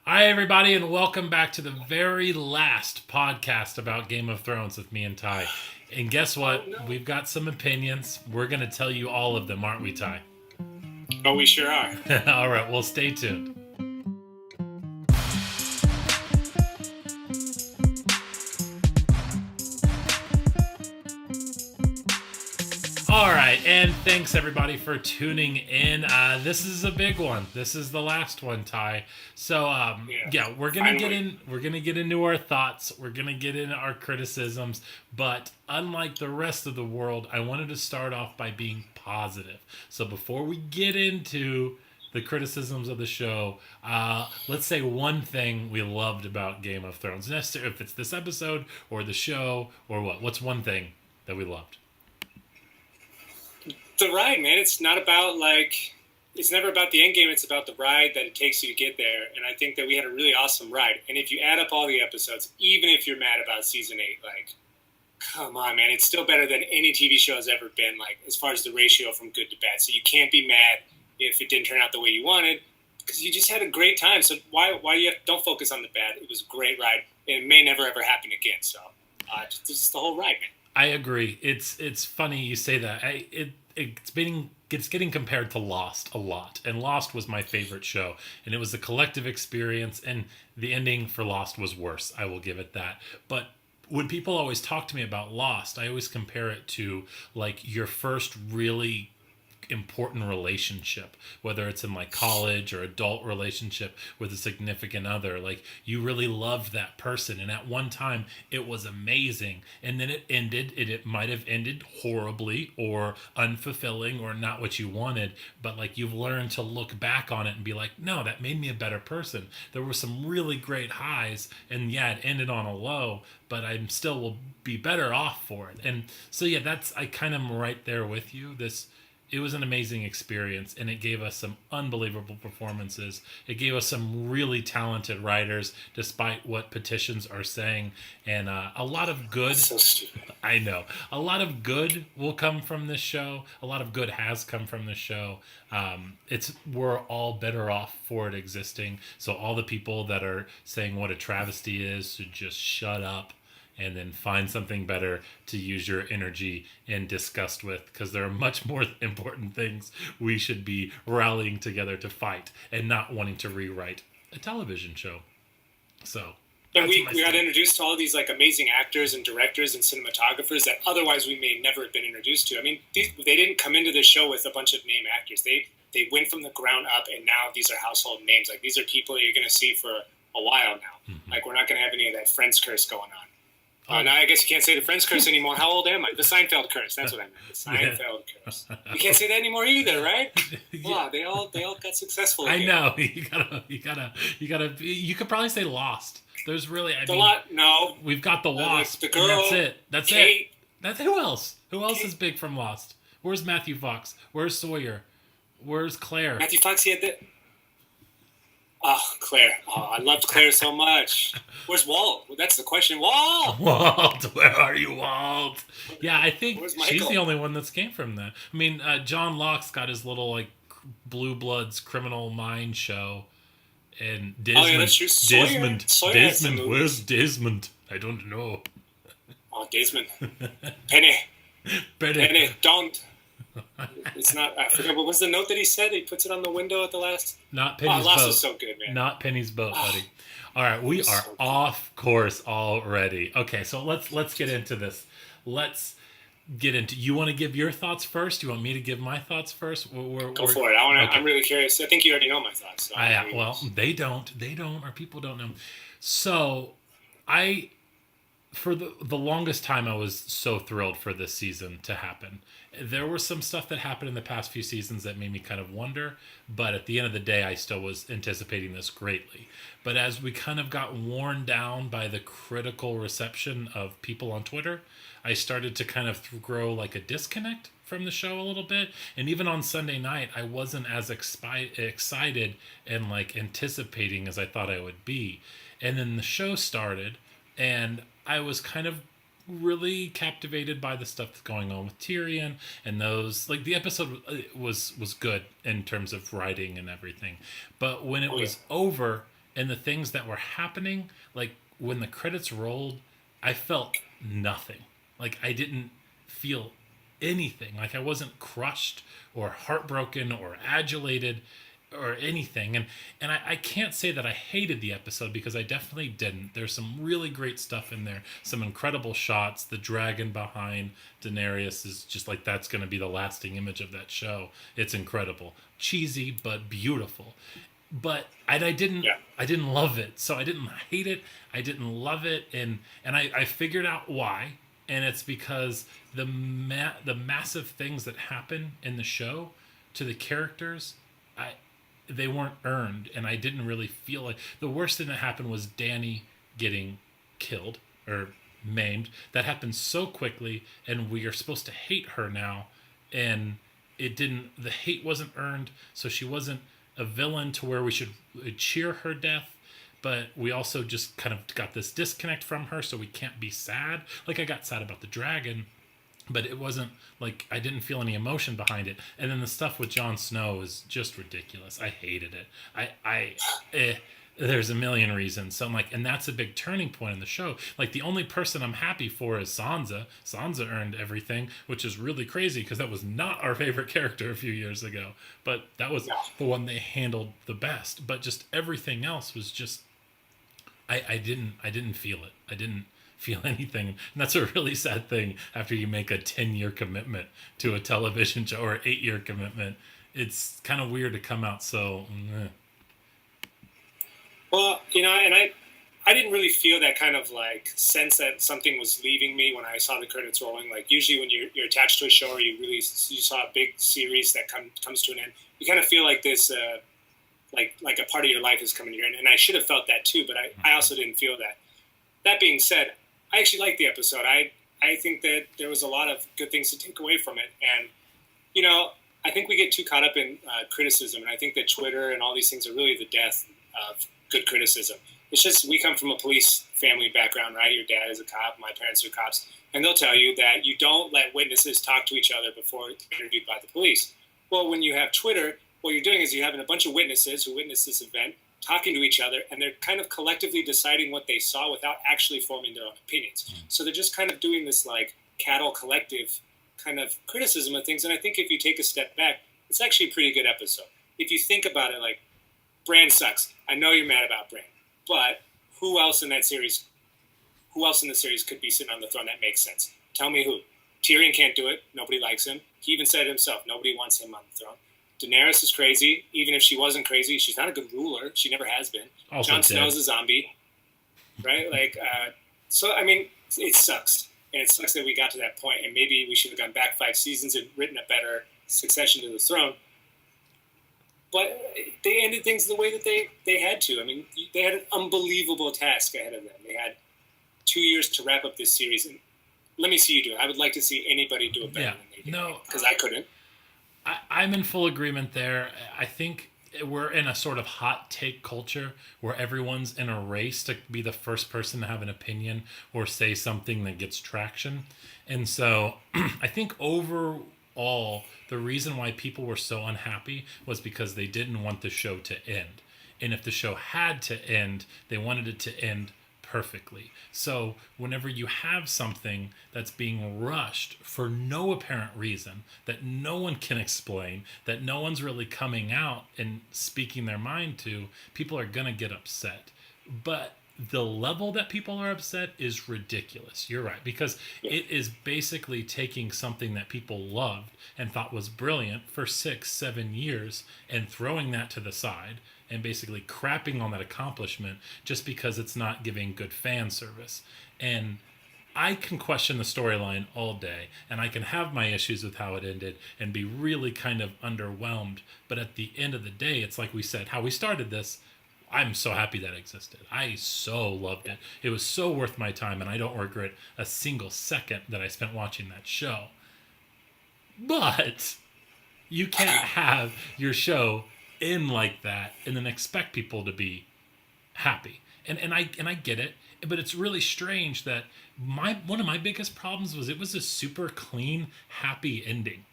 Hi, everybody, and welcome back to the very last podcast about Game of Thrones with me and Ty. And guess Oh what? no. We've got some opinions. We're going to tell you all of them, aren't we, Ty? Oh, we sure are. All right, well, stay tuned. All right, and thanks everybody for tuning in. This is a big one. This is the last one, Ty. So, Yeah. yeah, we're gonna get Finally. in. We're gonna get into our thoughts. We're gonna get into our criticisms. But unlike the rest of the world, I wanted to start off by being positive. So before we get into the criticisms of the show, let's say one thing we loved about Game of Thrones. Necessarily, if it's this episode or the show or what. What's one thing that we loved? The ride, man. It's not about it's never about the end game. It's about the ride that it takes you to get there. And I think that we had a really awesome ride. And if you add up all the episodes, even if you're mad about season 8, come on, man. It's still better than any TV show has ever been, as far as the ratio from good to bad. So you can't be mad if it didn't turn out the way you wanted because you just had a great time. So why don't focus on the bad? It was a great ride. And it may never, ever happen again. So just the whole ride, man. I agree. It's funny you say that. It's getting compared to Lost a lot, and Lost was my favorite show, and it was a collective experience, and the ending for Lost was worse. I will give it that. But when people always talk to me about Lost, I always compare it to like your first really important relationship, whether it's in like college or adult relationship with a significant other. Like you really loved that person, and at one time it was amazing, and then it ended. It might have ended horribly or unfulfilling or not what you wanted, but like you've learned to look back on it and be like, no, that made me a better person. There were some really great highs, and yeah, it ended on a low, but I'm still will be better off for it. And so yeah, that's I kind of am right there with you. This It was an amazing experience, and it gave us some unbelievable performances. It gave us some really talented writers, despite what petitions are saying, and a lot of good. That's so stupid. I know a lot of good will come from this show. A lot of good has come from this show. It's We're all better off for it existing. So all the people that are saying what a travesty is should just shut up and then find something better to use your energy in disgust with, because there are much more important things we should be rallying together to fight and not wanting to rewrite a television show. So And that's we, my we got stand. introduced to all these amazing actors and directors and cinematographers that otherwise we may never have been introduced to. I mean, they didn't come into the show with a bunch of name actors. They went from the ground up, and now these are household names. Like these are people that you're going to see for a while now. Mm-hmm. Like we're not going to have any of that Friends curse going on. Oh, Now I guess you can't say the Friends curse anymore. How old am I? The Seinfeld curse. That's what I meant. The yeah. Seinfeld curse. You can't say that anymore either, right? Yeah. Wow, they all got successful I again. know you gotta. You could probably say Lost. There's really, I The mean, lot, no. we've got the Wasp, The and that's girl, it. That's it. Kate. That's Who else? Who else is Kate. big from Lost? Where's Matthew Fox? Where's Sawyer? Where's Claire? Matthew Fox, he had the. Oh, Claire. Oh, I loved Claire so much. Where's Walt? Well, that's the question. Walt! Walt, where are you, Walt? Yeah, I think Where's she's Michael? the only one that's came from that. I mean, John Locke's got his little like Blue Bloods criminal mind show, and Oh, yeah, that's true. Sawyer had some movies. Where's Desmond? I don't know. Oh, Desmond. Penny. Benny. Penny, don't. It's not. I forget. What was the note that he said? He puts it on the window at the last. Not Oh, Penny's Lost boat. was so good, man. Not Penny's boat, Oh, buddy. All right, we was are so good. off course already. Okay, so let's get into this. Let's get into. You want to give your thoughts first? You want me to give my thoughts first? Go for it. I want to. Okay. I'm really curious. I think you already know my thoughts. So I'm really Well, curious. they don't. They don't. Or people don't know. So, I for the longest time I was so thrilled for this season to happen. There was some stuff that happened in the past few seasons that made me kind of wonder, but at the end of the day I still was anticipating this greatly. But as we kind of got worn down by the critical reception of people on Twitter, I started to kind of grow like a disconnect from the show a little bit. And even on Sunday night, I wasn't as excited and like anticipating as I thought I would be. And then the show started, and I was kind of really captivated by the stuff that's going on with Tyrion and those like the episode was good in terms of writing and everything. But when it Oh, yeah. was over and the things that were happening, like when the credits rolled, I felt nothing. Like I didn't feel anything. Like I wasn't crushed or heartbroken or adulated or anything. And I can't say that I hated the episode because I definitely didn't. There's some really great stuff in there, some incredible shots. The dragon behind Daenerys is just like that's going to be the lasting image of that show. It's incredible, cheesy but beautiful. But Yeah. I didn't love it, so I didn't hate it. I didn't love it, and I figured out why, and it's because the massive things that happen in the show to the characters, I they weren't earned, and I didn't really feel like the worst thing that happened was Danny getting killed or maimed. That happened so quickly, and we are supposed to hate her now, and it didn't. The hate wasn't earned, so she wasn't a villain to where we should cheer her death. But we also just kind of got this disconnect from her, so we can't be sad. Like I got sad about the dragon, but it wasn't like I didn't feel any emotion behind it. And then the stuff with Jon Snow is just ridiculous. I hated it. There's a million reasons. So I'm like, and that's a big turning point in the show. Like the only person I'm happy for is Sansa. Sansa earned everything, which is really crazy because that was not our favorite character a few years ago. But that was the one they handled the best. But just everything else was just I didn't feel it. I didn't feel anything. And that's a really sad thing after you make a 10-year commitment to a television show or an 8-year commitment. It's kind of weird to come out so. Well, and I didn't really feel that kind of like sense that something was leaving me when I saw the credits rolling. Like usually when you're attached to a show or you saw a big series that comes to an end, you kind of feel like this like a part of your life is coming to an end. And I should have felt that too, but I also didn't feel that. That being said, I actually liked the episode. I think that there was a lot of good things to take away from it. And, I think we get too caught up in criticism. And I think that Twitter and all these things are really the death of good criticism. It's just we come from a police family background, right? Your dad is a cop. My parents are cops. And they'll tell you that you don't let witnesses talk to each other before interviewed by the police. Well, when you have Twitter, what you're doing is you're having a bunch of witnesses who witnessed this event talking to each other, and they're kind of collectively deciding what they saw without actually forming their own opinions. So they're just kind of doing this like cattle collective kind of criticism of things. And I think if you take a step back, it's actually a pretty good episode. If you think about it, like, Bran sucks. I know you're mad about Bran, but who else in the series could be sitting on the throne that makes sense? Tell me who. Tyrion can't do it. Nobody likes him. He even said it himself. Nobody wants him on the throne. Daenerys is crazy. Even if she wasn't crazy, she's not a good ruler. She never has been. Jon Snow's a zombie, right? So I mean, it sucks, and it sucks that we got to that point. And maybe we should have gone back 5 seasons and written a better succession to the throne. But they ended things the way that they had to. I mean, they had an unbelievable task ahead of them. They had 2 years to wrap up this series, and let me see you do it. I would like to see anybody do it better than they did. No, because I couldn't. I'm in full agreement there. I think we're in a sort of hot take culture where everyone's in a race to be the first person to have an opinion or say something that gets traction. And so I think overall, the reason why people were so unhappy was because they didn't want the show to end. And if the show had to end, they wanted it to end perfectly. So whenever you have something that's being rushed for no apparent reason, that no one can explain, that no one's really coming out and speaking their mind to, people are going to get upset. But the level that people are upset is ridiculous. You're right, because it is basically taking something that people loved and thought was brilliant for 6-7 years and throwing that to the side and basically crapping on that accomplishment just because it's not giving good fan service. And I can question the storyline all day, and I can have my issues with how it ended and be really kind of underwhelmed. But at the end of the day, it's like we said, how we started this, I'm so happy that existed. I so loved it. It was so worth my time, and I don't regret a single second that I spent watching that show. But you can't have your show in like that and then expect people to be happy. And I get it, but it's really strange that one of my biggest problems was it was a super clean, happy ending.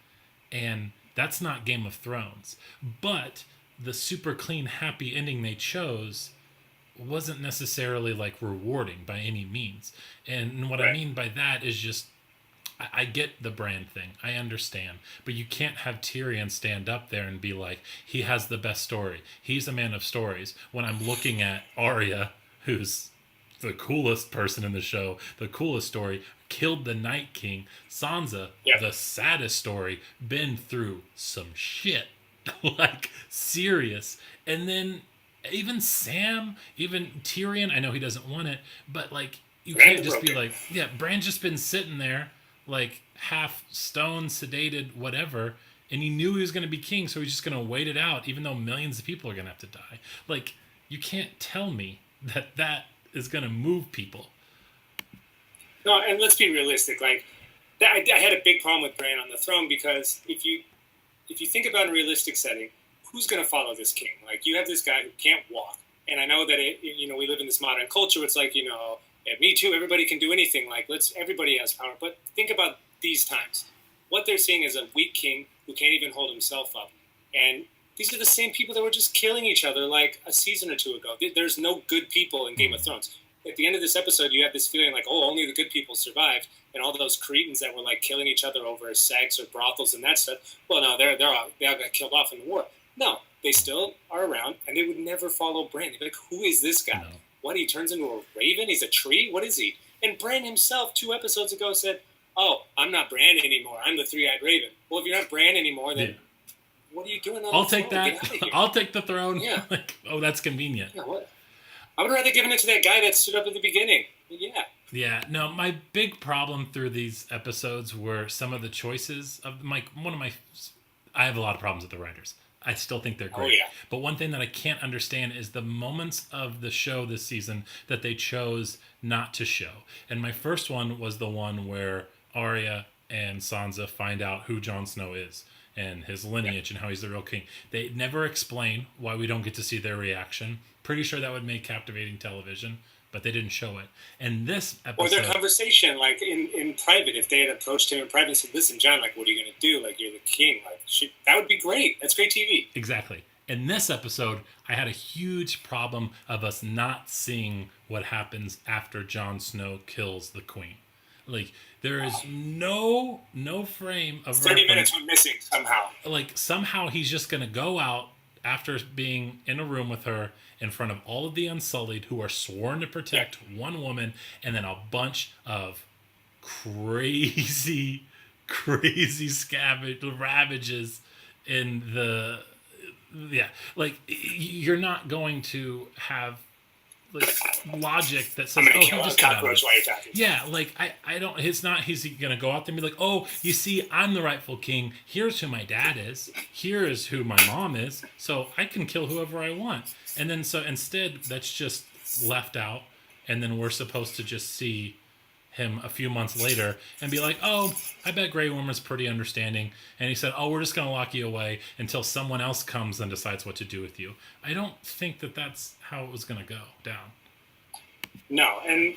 And that's not Game of Thrones. But the super clean, happy ending they chose wasn't necessarily like rewarding by any means. And what I Right. mean by that is just I get the brand thing. I understand. But you can't have Tyrion stand up there and be like, he has the best story. He's a man of stories. When I'm looking at Arya, who's the coolest person in the show, the coolest story, killed the Night King. Sansa, Yep. the saddest story, been through some shit. Like, serious. And then even Sam, even Tyrion, I know he doesn't want it, but like, you can't just be like, yeah, Bran's just been sitting there like half stone, sedated, whatever, and he knew he was going to be king, so he's just going to wait it out, even though millions of people are going to have to die. Like, you can't tell me that that is going to move people. No, and let's be realistic. Like, I had a big problem with Bran on the throne because if you think about a realistic setting, who's going to follow this king? Like, you have this guy who can't walk, and I know that we live in this modern culture. It's like, yeah, me too. Everybody can do anything. Like, everybody has power. But think about these times. What they're seeing is a weak king who can't even hold himself up. And these are the same people that were just killing each other like a season or two ago. There's no good people in Game of Thrones. At the end of this episode, you have this feeling like, oh, only the good people survived. And all those Cretans that were like killing each other over sex or brothels and that stuff, well, no, they all got killed off in the war. No, they still are around, and they would never follow Bran. They'd be like, who is this guy? No. What, he turns into a raven? He's a tree? What is he? And Bran himself, 2 episodes ago, said, oh, I'm not Bran anymore. I'm the three-eyed raven. Well, if you're not Bran anymore, then what are you doing on I'll the take throne? that. Get out of here. I'll take the throne. Yeah. Like, oh, that's convenient. Yeah, what? I would rather given it to that guy that stood up at the beginning. Yeah. Yeah, no, my big problem through these episodes were some of the choices of I have a lot of problems with the writers. I still think they're great. Oh, yeah. But one thing that I can't understand is the moments of the show this season that they chose not to show. And my first one was the one where Arya and Sansa find out who Jon Snow is and his lineage and how he's the real king. They never explain why we don't get to see their reaction. Pretty sure that would make captivating television, but they didn't show it. And this episode... Or their conversation, like, in private, if they had approached him in private and said, listen, John, like, what are you going to do? Like, you're the king. Like, that would be great. That's great TV. Exactly. In this episode, I had a huge problem of us not seeing what happens after Jon Snow kills the queen. Like, there is no frame of 30 minutes were missing somehow. Like, somehow he's just going to go out after being in a room with her in front of all of the Unsullied who are sworn to protect one woman, and then a bunch of crazy ravages in the... Yeah, like, you're not going to have like logic that says, I'm oh, kill he a just got out of cockroach it. while you're talking. Yeah, like, I don't, it's not, he's going to go out there and be like, oh, you see, I'm the rightful king. Here's who my dad is. Here is who my mom is. So I can kill whoever I want. And then, so instead, that's just left out. And then we're supposed to just see him a few months later and be like, oh, I bet Grey Worm is pretty understanding. And he said, oh, we're just going to lock you away until someone else comes and decides what to do with you. I don't think that that's how it was going to go down. No, and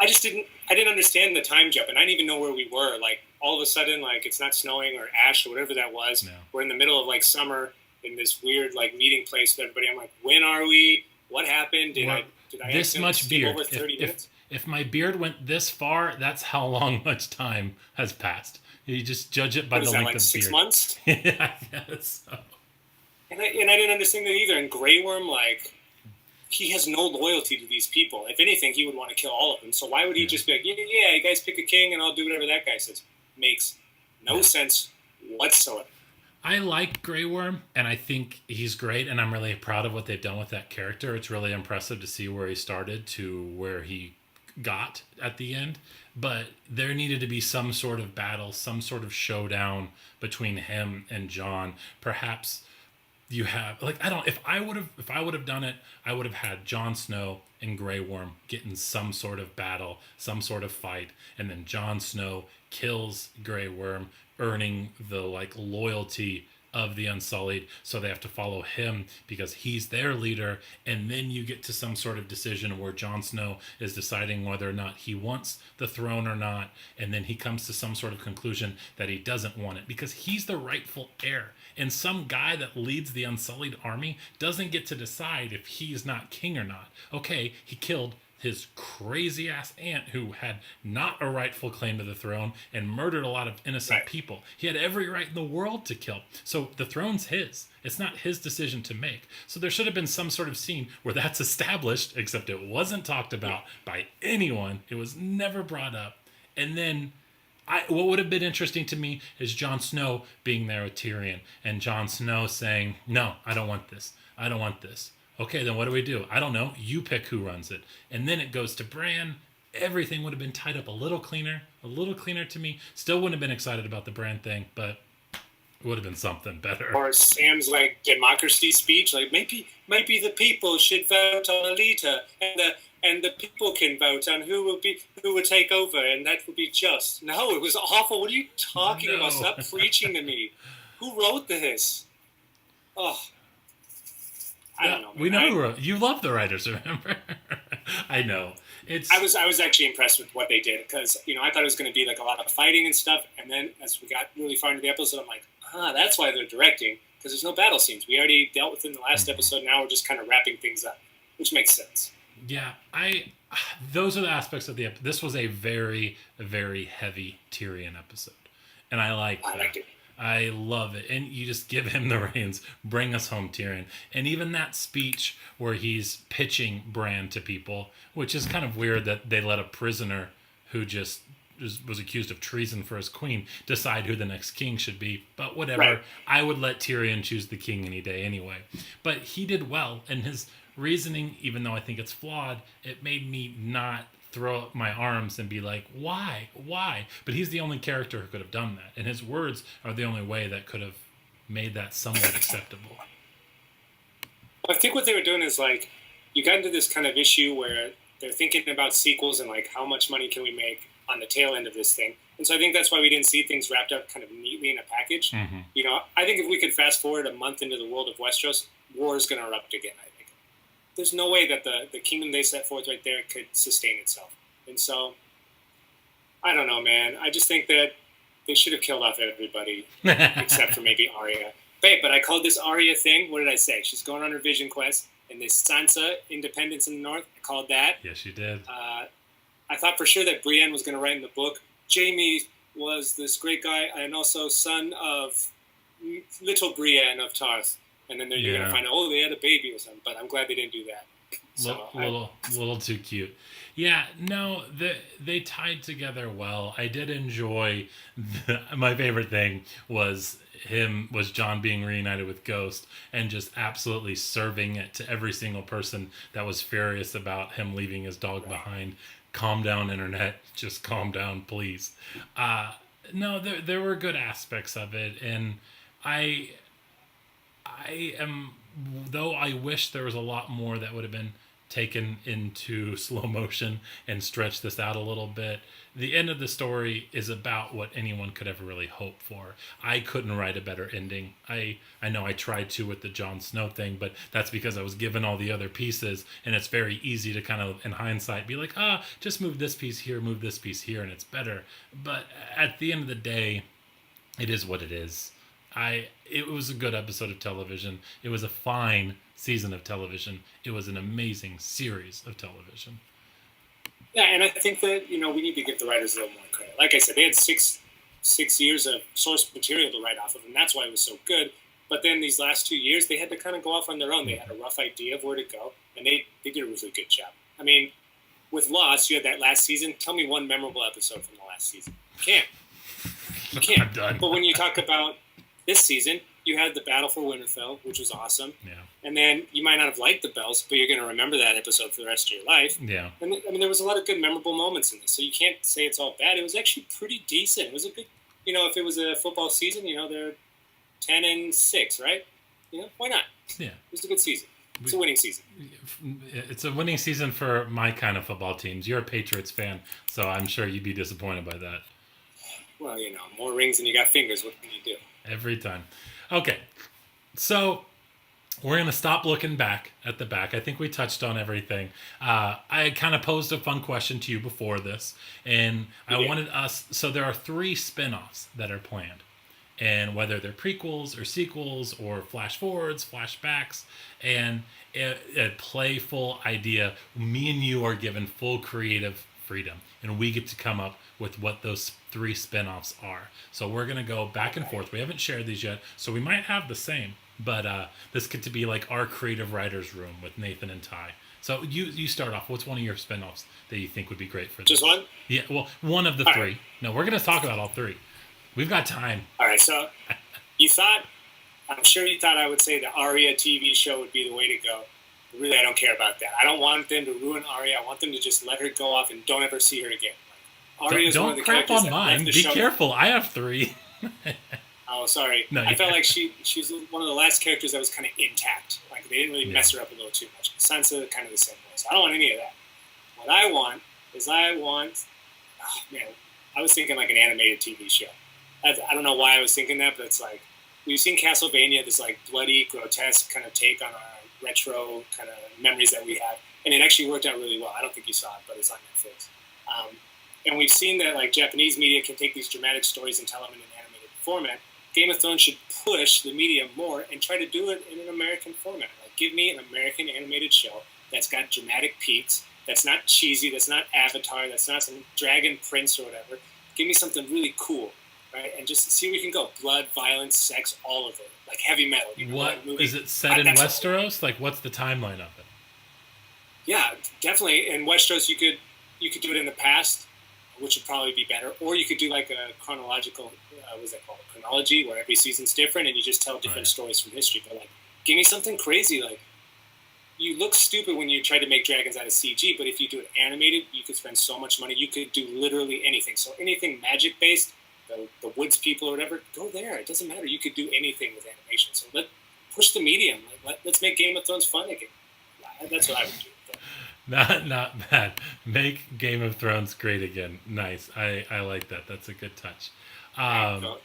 I didn't understand the time jump, and I didn't even know where we were. Like, all of a sudden, like, it's not snowing or ash or whatever that was. No. We're in the middle of, like, summer in this weird, like, meeting place with everybody. I'm like, when are we? What happened? Did I this much skip beard? over 30 minutes? If my beard went this far, that's how long much time has passed. You just judge it by the length of 6 beard. months? Yeah, I guess so. And I didn't understand that either. And Grey Worm, like, he has no loyalty to these people. If anything, he would want to kill all of them. So why would he just be like, yeah, you guys pick a king and I'll do whatever that guy says? Makes no sense whatsoever. I like Grey Worm, and I think he's great, and I'm really proud of what they've done with that character. It's really impressive to see where he started to where he got at the end. But there needed to be some sort of battle, some sort of showdown between him and Jon. Perhaps you have, like, I don't, if I would have done it, I would have had Jon Snow and Grey Worm get in some sort of battle, some sort of fight, and then Jon Snow kills Grey Worm, earning the, like, loyalty of the Unsullied, so they have to follow him because he's their leader. And then you get to some sort of decision where Jon Snow is deciding whether or not he wants the throne or not, and then he comes to some sort of conclusion that he doesn't want it because he's the rightful heir. And some guy that leads the Unsullied army doesn't get to decide if he's not king or not. Okay, he killed his crazy ass aunt who had not a rightful claim to the throne and murdered a lot of innocent people. He had every right in the world to kill. So the throne's his. It's not his decision to make. So there should have been some sort of scene where that's established, except it wasn't talked about by anyone. It was never brought up. And then what would have been interesting to me is Jon Snow being there with Tyrion and Jon Snow saying, "No, I don't want this. I don't want this." Okay, then what do we do? I don't know. You pick who runs it. And then it goes to Bran. Everything would have been tied up a little cleaner to me. Still wouldn't have been excited about the Bran thing, but it would have been something better. Or Sam's like democracy speech, like maybe the people should vote on a leader, and the people can vote on who would take over, and that would be just. No, it was awful. What are you talking about? Stop preaching to me. Who wrote this? Oh. I don't know. Man. We know who wrote. You love the writers, remember? I know. I was actually impressed with what they did because I thought it was going to be like a lot of fighting and stuff, and then as we got really far into the episode, I'm like, that's why they're directing because there's no battle scenes. We already dealt with it in the last episode. Now we're just kind of wrapping things up, which makes sense. Yeah, those are the aspects of the episode. This was a very, very heavy Tyrion episode, and I liked it. I love it. And you just give him the reins. Bring us home, Tyrion. And even that speech where he's pitching Bran to people, which is kind of weird that they let a prisoner who just was accused of treason for his queen decide who the next king should be. But whatever. Right. I would let Tyrion choose the king any day anyway. But he did well. And his reasoning, even though I think it's flawed, it made me not throw up my arms and be like, why? But he's the only character who could have done that. And his words are the only way that could have made that somewhat acceptable. I think what they were doing is like, you got into this kind of issue where they're thinking about sequels and like, how much money can we make on the tail end of this thing? And so I think that's why we didn't see things wrapped up kind of neatly in a package. Mm-hmm. I think if we could fast forward a month into the world of Westeros, war is going to erupt again, I think. There's no way that the kingdom they set forth right there could sustain itself. And so, I don't know, man. I just think that they should have killed off everybody except for maybe Arya. But I called this Arya thing, what did I say? She's going on her vision quest, and this Sansa independence in the north, I called that. Yes, you did. I thought for sure that Brienne was going to write in the book, Jaime was this great guy and also son of little Brienne of Tarth. And then you're going to find out, they had a baby or something. But I'm glad they didn't do that. So little too cute. Yeah, no, they tied together well. I did enjoy, my favorite thing was John being reunited with Ghost and just absolutely serving it to every single person that was furious about him leaving his dog behind. Calm down, internet. Just calm down, please. No, there were good aspects of it. And I am, though I wish there was a lot more that would have been taken into slow motion and stretch this out a little bit. The end of the story is about what anyone could ever really hope for. I couldn't write a better ending. I know I tried to with the Jon Snow thing, but that's because I was given all the other pieces, and it's very easy to kind of, in hindsight, be like, just move this piece here, and it's better. But at the end of the day, it is what it is. It was a good episode of television. It was a fine season of television. It was an amazing series of television. Yeah, and I think that, we need to give the writers a little more credit. Like I said, they had six years of source material to write off of, and that's why it was so good. But then these last 2 years, they had to kind of go off on their own. They had a rough idea of where to go, and they did a really good job. I mean, with Lost, you had that last season. Tell me one memorable episode from the last season. You can't. I'm done. But when you talk about this season, you had the Battle for Winterfell, which was awesome. Yeah. And then you might not have liked the Bells, but you're going to remember that episode for the rest of your life. Yeah. And there was a lot of good, memorable moments in this. So you can't say it's all bad. It was actually pretty decent. It was a good, if it was a football season, they're 10-6, right? Why not? Yeah. It was a good season. It's a winning season. It's a winning season for my kind of football teams. You're a Patriots fan, so I'm sure you'd be disappointed by that. Well, more rings than you got fingers. What can you do? Every time. Okay, so we're going to stop looking back at the back. I think we touched on everything. I kind of posed a fun question to you before this, and I wanted us... So there are 3 spinoffs that are planned, and whether they're prequels or sequels or flash forwards, flashbacks, and a playful idea. Me and you are given full creative freedom, and we get to come up with what those three spin-offs are. So we're going to go back and forth. We haven't shared these yet, so we might have the same, but this could to be like our creative writers room with Nathan and Ty. So you start off. What's one of your spin-offs that you think would be great for this? Just one? Yeah, well, one of the All three. right. No, we're going to talk about all three. We've got time. All right, so I'm sure you thought I would say the Arya TV show would be the way to go. But really, I don't care about that. I don't want them to ruin Arya. I want them to just let her go off and don't ever see her again. Arya is one of Don't the crap characters on that mine. left the Be show. careful. I have three. Oh, sorry. No, I felt like she's one of the last characters that was kind of intact. Like, they didn't really mess her up a little too much. Sansa, kind of the same way. So I don't want any of that. What I want is oh, man, I was thinking like an animated TV show. I don't know why I was thinking that, but it's like, we've seen Castlevania, this like bloody, grotesque kind of take on our retro kind of memories that we have. And it actually worked out really well. I don't think you saw it, but it's on Netflix. And we've seen that like Japanese media can take these dramatic stories and tell them in an animated format. Game of Thrones should push the medium more and try to do it in an American format. Like, give me an American animated show that's got dramatic peaks, that's not cheesy, that's not Avatar, that's not some dragon prince or whatever. Give me something really cool, right? And just see where we can go. Blood, violence, sex, all of it. Like heavy metal. What is it set in Westeros? Like, what's the timeline of it? Yeah, definitely. In Westeros, you could do it in the past, which would probably be better. Or you could do like a chronological, what's that called? Chronology, where every season's different and you just tell different stories from history. But like, give me something crazy. Like, you look stupid when you try to make dragons out of CG, but if you do it animated, you could spend so much money. You could do literally anything. So anything magic-based, the woods people or whatever, go there. It doesn't matter. You could do anything with animation. So push the medium. Let's make Game of Thrones fun again. That's what I would do. Not bad. Make Game of Thrones great again. Nice. I like that. That's a good touch. Maggot.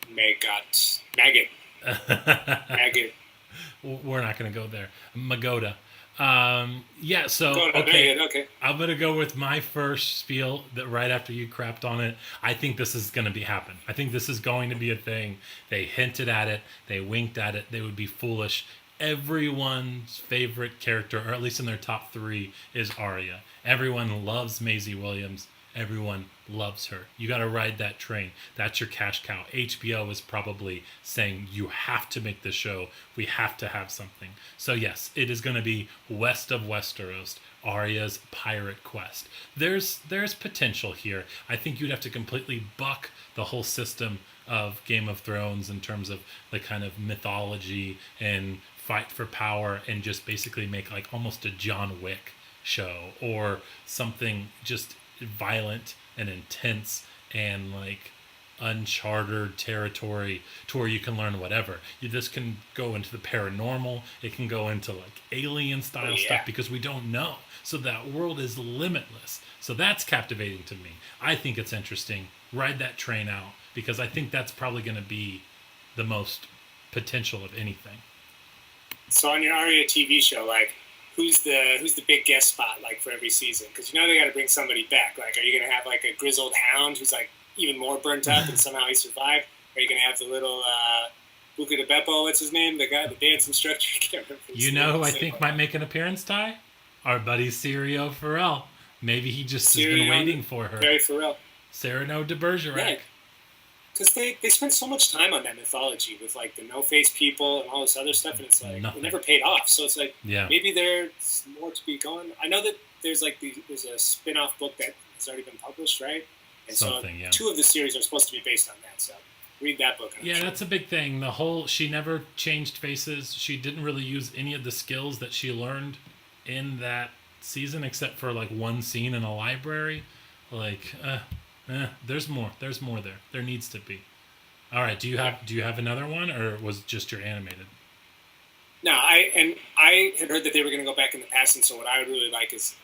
We're not going to go there. Magoda. Yeah, so okay. I'm gonna go with my first spiel that right after you crapped on it. I think this is gonna happen. I think this is going to be a thing. They hinted at it, they winked at it, they would be foolish. Everyone's favorite character, or at least in their top three, is Arya. Everyone loves Maisie Williams. Everyone loves her. You got to ride that train. That's your cash cow. HBO is probably saying, you have to make this show. We have to have something. So yes, it is going to be west of Westeros, Arya's pirate quest. There's potential here. I think you'd have to completely buck the whole system of Game of Thrones in terms of the kind of mythology and fight for power, and just basically make like almost a John Wick show or something just violent and intense and like uncharted territory to where you can learn whatever. This can go into the paranormal. It can go into like alien style stuff because we don't know. So that world is limitless. So that's captivating to me. I think it's interesting. Ride that train out because I think that's probably going to be the most potential of anything. So on your Arya TV show, like, who's the big guest spot like for every season? Because they got to bring somebody back. Like, are you going to have like a grizzled hound who's like even more burnt up and somehow he survived? Are you going to have the little Buca de Beppo, what's his name? The guy, the dance instructor? I can't remember his name. Who I think might make an appearance, Ty? Our buddy Sirio Farrell. Maybe he just has been waiting for her. Very Farrell. Cyrano de Bergerac. Yeah. Because they spent so much time on that mythology with like the no-face people and all this other stuff, and it's like it never paid off. So it's like maybe there's more to be going. I know that there's a spin-off book that has already been published, right? And two of the series are supposed to be based on that. So read that book. That's a big thing. She never changed faces. She didn't really use any of the skills that she learned in that season, except for like one scene in a library. Like, there's more. There's more there. There needs to be. All right. Do you have another one, or was it just your animated? No, I had heard that they were going to go back in the past, and so what I would really like is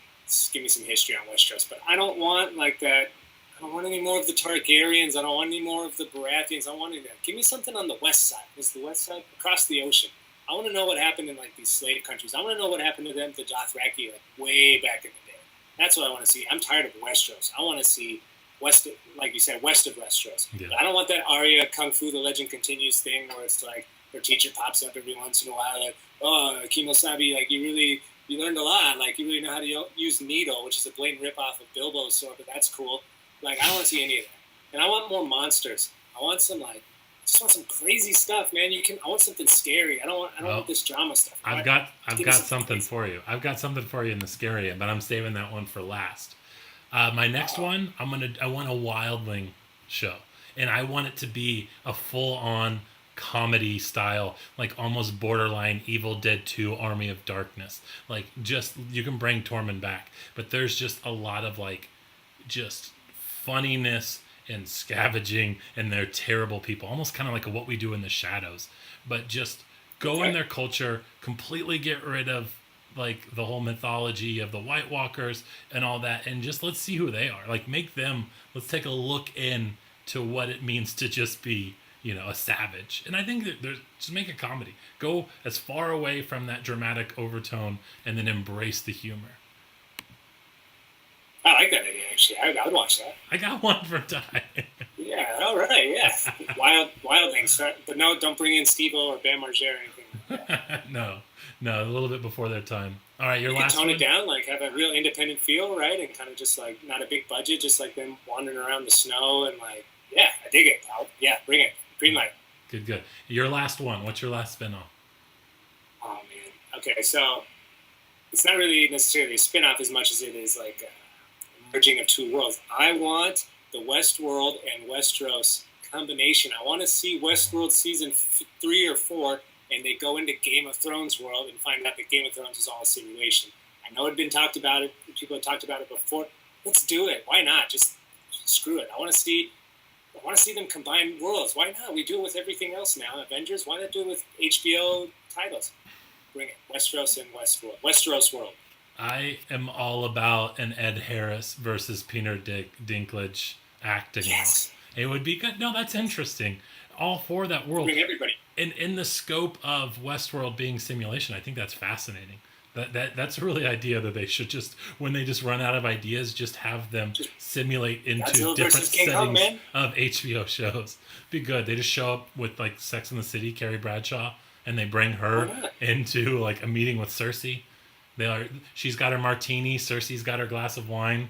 give me some history on Westeros. But I don't want like that. I don't want any more of the Targaryens. I don't want any more of the Baratheons. I don't want any of that. Give me something on the west side. What's the west side? Across the ocean. I want to know what happened in like these slave countries. I want to know what happened to them, the Dothraki, like way back in the day. That's what I want to see. I'm tired of Westeros. I want to see west, like you said, west of Westeros. Yeah. But I don't want that Arya Kung Fu: The Legend Continues thing where it's like her teacher pops up every once in a while, like, oh, Kimosabi, like you learned a lot, like you really know how to use Needle, which is a blatant ripoff of Bilbo's sword, but that's cool. Like I don't want to see any of that, and I want more monsters. I want some I just want some crazy stuff, man. I want something scary. I don't want this drama stuff. I've got something for you. I've got something for you in the scary, but I'm saving that one for last. My next one, I want a wildling show, and I want it to be a full-on comedy style, like almost borderline Evil Dead 2 Army of Darkness. Like just you can bring Tormund back, but there's just a lot of like just funniness and scavenging, and they're terrible people, almost kind of like What We Do in the Shadows, but just go in their culture, completely get rid of like the whole mythology of the White Walkers and all that, and just let's see who they are. Like let's take a look in to what it means to just be, a savage. And I think that just make a comedy. Go as far away from that dramatic overtone and then embrace the humor. I like that idea, actually. I would watch that. I got one for Ty. Yeah, all right, yeah. Wildlings. But no, don't bring in Steve-O or Bam Margera or anything. No, a little bit before their time. All right, your last tone one? It down, like have a real independent feel, right? And kind of just like not a big budget, just like them wandering around the snow and like, yeah, I dig it. Bring it. Green light. Good. Your last one. What's your last spin-off? Oh, man. Okay, so it's not really necessarily a spin-off as much as it is like a merging of two worlds. I want the Westworld and Westeros combination. I want to see Westworld season 3 or 4, and they go into Game of Thrones world and find out that Game of Thrones is all a simulation. I know it had been talked about it. People had talked about it before. Let's do it. Why not? Just screw it. I want to see them combine worlds. Why not? We do it with everything else now. Avengers. Why not do it with HBO titles? Bring it. Westeros and Westworld. Westeros world. I am all about an Ed Harris versus Peter Dinklage acting. Yes. It would be good. No, that's interesting. All for that world. Bring everybody. In the scope of Westworld being simulation, I think that's fascinating. That's really the idea that they should just, when they just run out of ideas, just have them simulate into different settings of HBO shows. Be good. They just show up with like Sex and the City, Carrie Bradshaw, and they bring her into like a meeting with Cersei. She's got her martini. Cersei's got her glass of wine.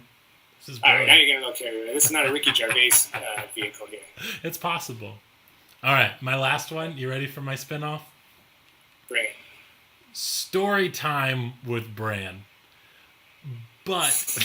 This is brilliant. All right, now you're gonna go Carrie. This is not a Ricky Gervais vehicle here. It's possible. All right, my last one. You ready for my spinoff? Bring it. Story time with Bran, but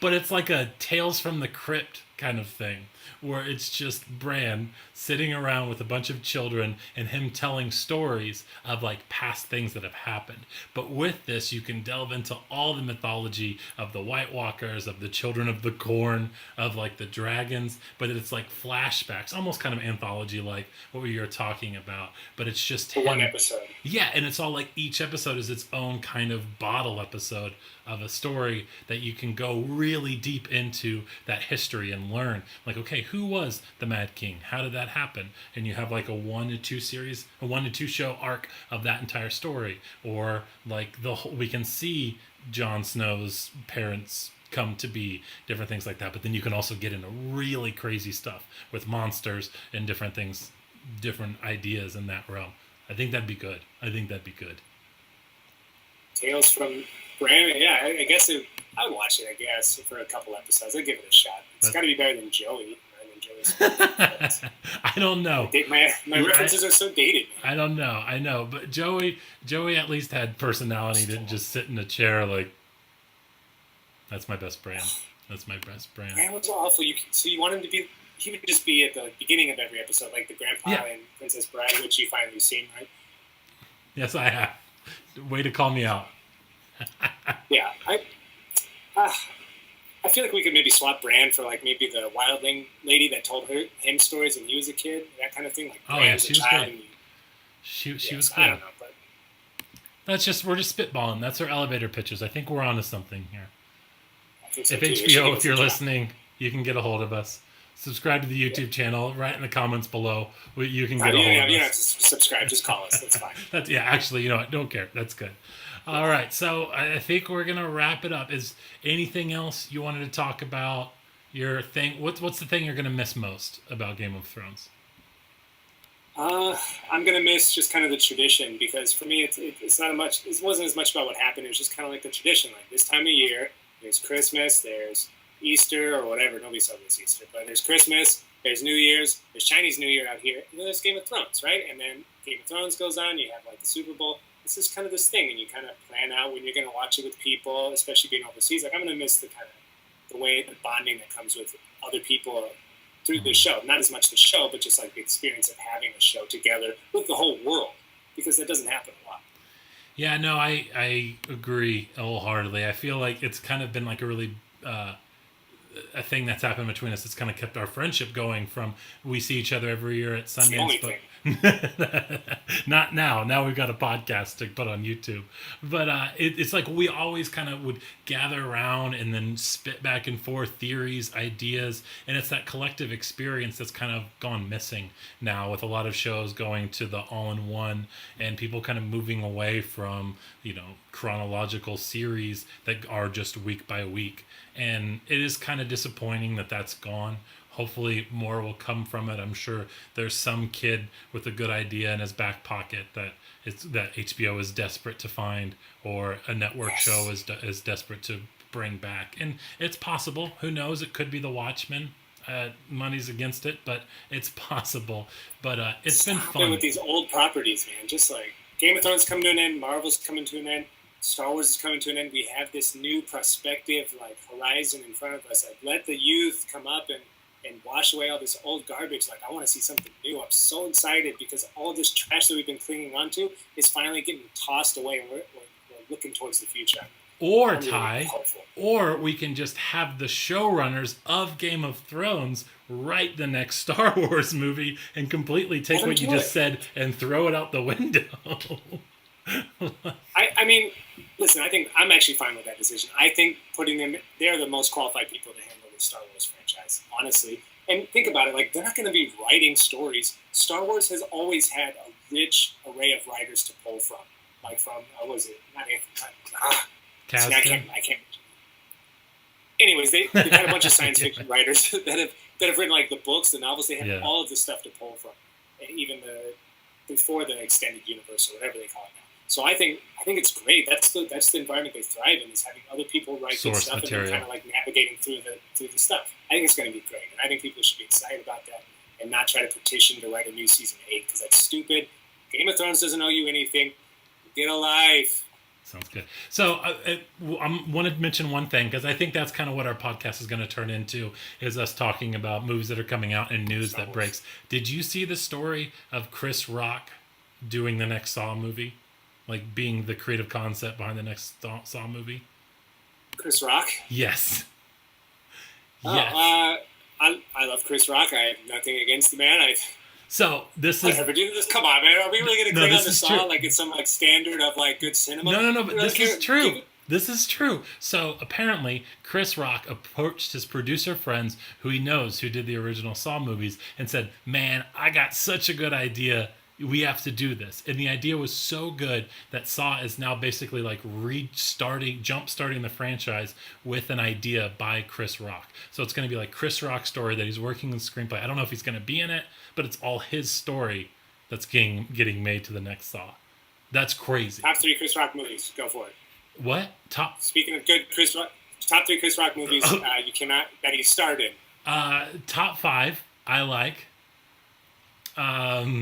it's like a Tales from the Crypt kind of thing, where it's just Bran sitting around with a bunch of children and him telling stories of like past things that have happened. But with this, you can delve into all the mythology of the White Walkers, of the Children of the Corn, of like the dragons, but it's like flashbacks, almost kind of anthology like what we were talking about. But it's just one episode. Yeah, and it's all like each episode is its own kind of bottle episode of a story that you can go really deep into that history and learn. Like, okay, who was the Mad King? How did that happen? And you have like a 1 to 2 show arc of that entire story. Or like we can see Jon Snow's parents come to be, different things like that. But then you can also get into really crazy stuff with monsters and different things, different ideas in that realm. I think that'd be good. Tales from Bran, yeah, I guess I would watch it, I guess, for a couple episodes. I'd give it a shot. It's got to be better than Joey. I don't know. My references are so dated. I don't know. I know. But Joey at least had personality. He didn't just sit in a chair like, that's my best Bran. That's my best Bran. Bran was awful. So you want him to be, he would just be at the beginning of every episode, like the grandpa and Princess Bride, which you finally seen, right? Yes, I have. Way to call me out. Yeah, I feel like we could maybe swap Bran for like maybe the wildling lady that told him stories when he was a kid, that kind of thing. Like she was good. She was good. I don't know, but we're just spitballing. That's our elevator pitches. I think we're onto something here. So if HBO, if you're listening, you can get a hold of us. Subscribe to the YouTube channel. Write in the comments below. You can get a hold of us. You don't have to subscribe. Just call us. That's fine. Actually, you know what? Don't care. That's good. All right. So I think we're going to wrap it up. Is anything else you wanted to talk about Your thing. What's the thing you're gonna miss most about Game of Thrones? I'm gonna miss just kind of the tradition because for me, it's not a much. It wasn't as much about what happened. It was just kind of like the tradition. Like this time of year, there's Christmas, there's Easter or whatever. Nobody celebrates Easter, but there's Christmas, there's New Year's, there's Chinese New Year out here, and then there's Game of Thrones, right? And then Game of Thrones goes on. You have like the Super Bowl. This is kind of this thing, and you kind of plan out when you're gonna watch it with people, especially being overseas. Like I'm gonna miss the kind of the way the bonding that comes with other people through the show. Not as much the show, but just like the experience of having a show together with the whole world, because that doesn't happen a lot. Yeah, no, I agree wholeheartedly. I feel like it's kind of been like a really a thing that's happened between us. It's kind of kept our friendship going. From we see each other every year at It's the only Sundance, but thing. not now. Now we've got a podcast to put on YouTube. But it's like we always kind of would gather around and then spit back and forth theories, ideas, and it's that collective experience that's kind of gone missing now with a lot of shows going to the all-in-one and people kind of moving away from chronological series that are just week by week. And it is kind of disappointing that that's gone. Hopefully more will come from it. I'm sure there's some kid with a good idea in his back pocket that HBO is desperate to find, or a network show is desperate to bring back. And it's possible. Who knows? It could be The Watchmen. Money's against it, but it's possible. But it's been fun with these old properties, man. Just like Game of Thrones coming to an end, Marvel's coming to an end, Star Wars is coming to an end. We have this new prospective like horizon in front of us. Like let the youth come up and wash away all this old garbage. Like I want to see something new. I'm so excited because all this trash that we've been clinging onto is finally getting tossed away, and we're looking towards the future. Or I'm really Ty, hopeful. or we can just have the showrunners of Game of Thrones write the next Star Wars movie and completely take what you just said and throw it out the window. I mean, listen, I think I'm actually fine with that decision. I think putting them, they're the most qualified people to handle the Star Wars franchise, honestly. And think about it, like they're not going to be writing stories. Star Wars has always had a rich array of writers to pull from. Like from, what was it? Not Anthony. I can't. Anyways, they've had a bunch of science fiction writers that have written like the books, the novels. They have all of this stuff to pull from, and even before the extended universe or whatever they call it now. So I think it's great. That's the environment they thrive in, is having other people write good stuff material. And then kind of like navigating through the stuff. I think it's going to be great, and I think people should be excited about that and not try to petition to write a new season 8 because that's stupid. Game of Thrones doesn't owe you anything. Get a life. Sounds good. So I want to mention one thing, because I think that's kind of what our podcast is going to turn into, is us talking about movies that are coming out and news that breaks. Did you see the story of Chris Rock doing the next Saw movie? Like being the creative concept behind the next Saw movie? Chris Rock? Yes. Yes. I love Chris Rock. I have nothing against the man. So this is. Never do this. Come on, man. Are we really going to click on the Saw like it's some like standard of like good cinema? No. But this is true. This is true. So apparently, Chris Rock approached his producer friends, who he knows who did the original Saw movies, and said, "Man, I got such a good idea. We have to do this." And the idea was so good that Saw is now basically like jump-starting the franchise with an idea by Chris Rock. So it's going to be like Chris Rock's story that he's working on the screenplay. I don't know if he's going to be in it, but it's all his story that's getting made to the next Saw. That's crazy. Top 3 Chris Rock movies. Go for it. What? Speaking of good Chris Rock, top 3 Chris Rock movies you cannot that he starred in. Top 5 I like. That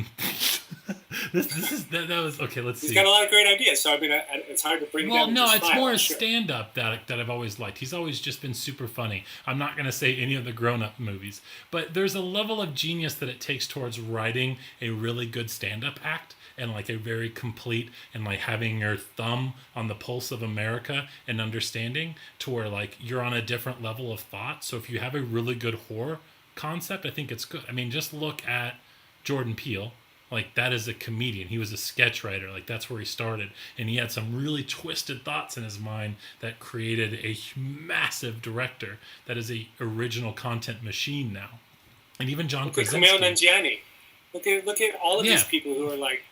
was okay. Let's see. He's got a lot of great ideas, so I mean, it's hard to bring. Well, no, it's more a stand-up that I've always liked. He's always just been super funny. I'm not going to say any of the grown-up movies, but there's a level of genius that it takes towards writing a really good stand-up act, and like a very complete, and like having your thumb on the pulse of America and understanding to where like you're on a different level of thought. So if you have a really good horror concept, I think it's good. I mean, just look at Jordan Peele. Like, that is a comedian. He was a sketch writer. Like, that's where he started. And he had some really twisted thoughts in his mind that created a massive director that is a original content machine now. And even John Krasinski. Kumail Nanjiani. Look at all of these people who are, like,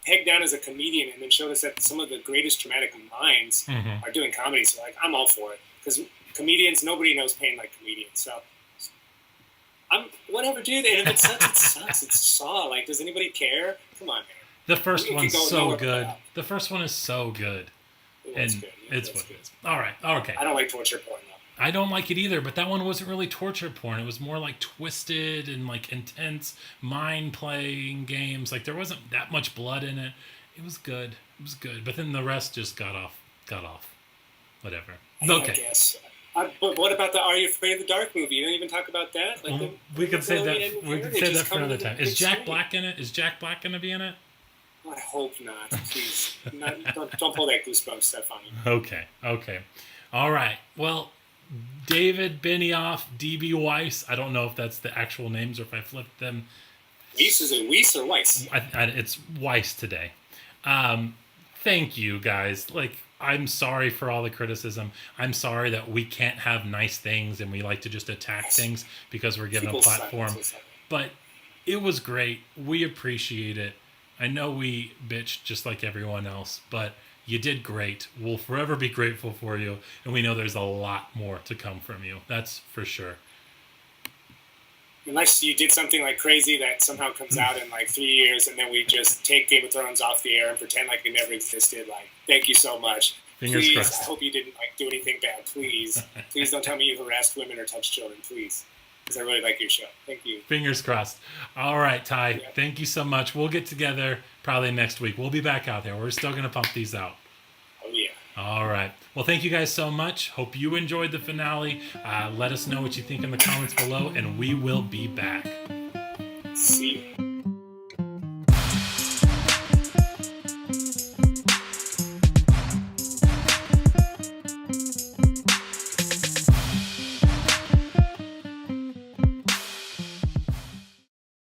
pegged down as a comedian and then showed us that some of the greatest dramatic minds are doing comedy. So, like, I'm all for it. Because comedians, nobody knows pain like comedians. So Whatever, dude. And if it sucks, it sucks. It's Saw. Like, does anybody care? Come on, man. The first It one's could go so nowhere but good. up. The first one is so good. It was And good. it's what it is. All right. Okay. I don't like torture porn, though. I don't like it either, but that one wasn't really torture porn. It was more like twisted and like intense mind playing games. Like there wasn't that much blood in it. It was good. It was good. But then the rest just got off. Whatever. Okay. I guess. But what about the Are You Afraid of the Dark movie? You don't even talk about that? Like Well, we could say that. We could say that for another time. Is Jack screen. Black in it? Is Jack Black going to be in it? I hope not. Please. Don't pull that Goosebumps stuff on me. Okay. All right. Well, David Benioff, DB Weiss. I don't know if that's the actual names or if I flipped them. Weiss, is it Weiss or Weiss? It's Weiss today. Thank you, guys. Like, I'm sorry for all the criticism. I'm sorry that we can't have nice things and we like to just attack things because we're given a platform. But it was great. We appreciate it. I know we bitched just like everyone else, but you did great. We'll forever be grateful for you, and we know there's a lot more to come from you. That's for sure. Unless you did something like crazy that somehow comes out in like 3 years, and then we just take Game of Thrones off the air and pretend like it never existed. Like, thank you so much. Fingers Please, crossed. I hope you didn't like do anything bad. Please, please don't tell me you harassed women or touched children. Please, because I really like your show. Thank you. Fingers crossed. All right, Ty. Yeah. Thank you so much. We'll get together probably next week. We'll be back out there. We're still going to pump these out. Oh yeah. All right. Well, thank you guys so much. Hope you enjoyed the finale. Let us know what you think in the comments below, and we will be back. See you.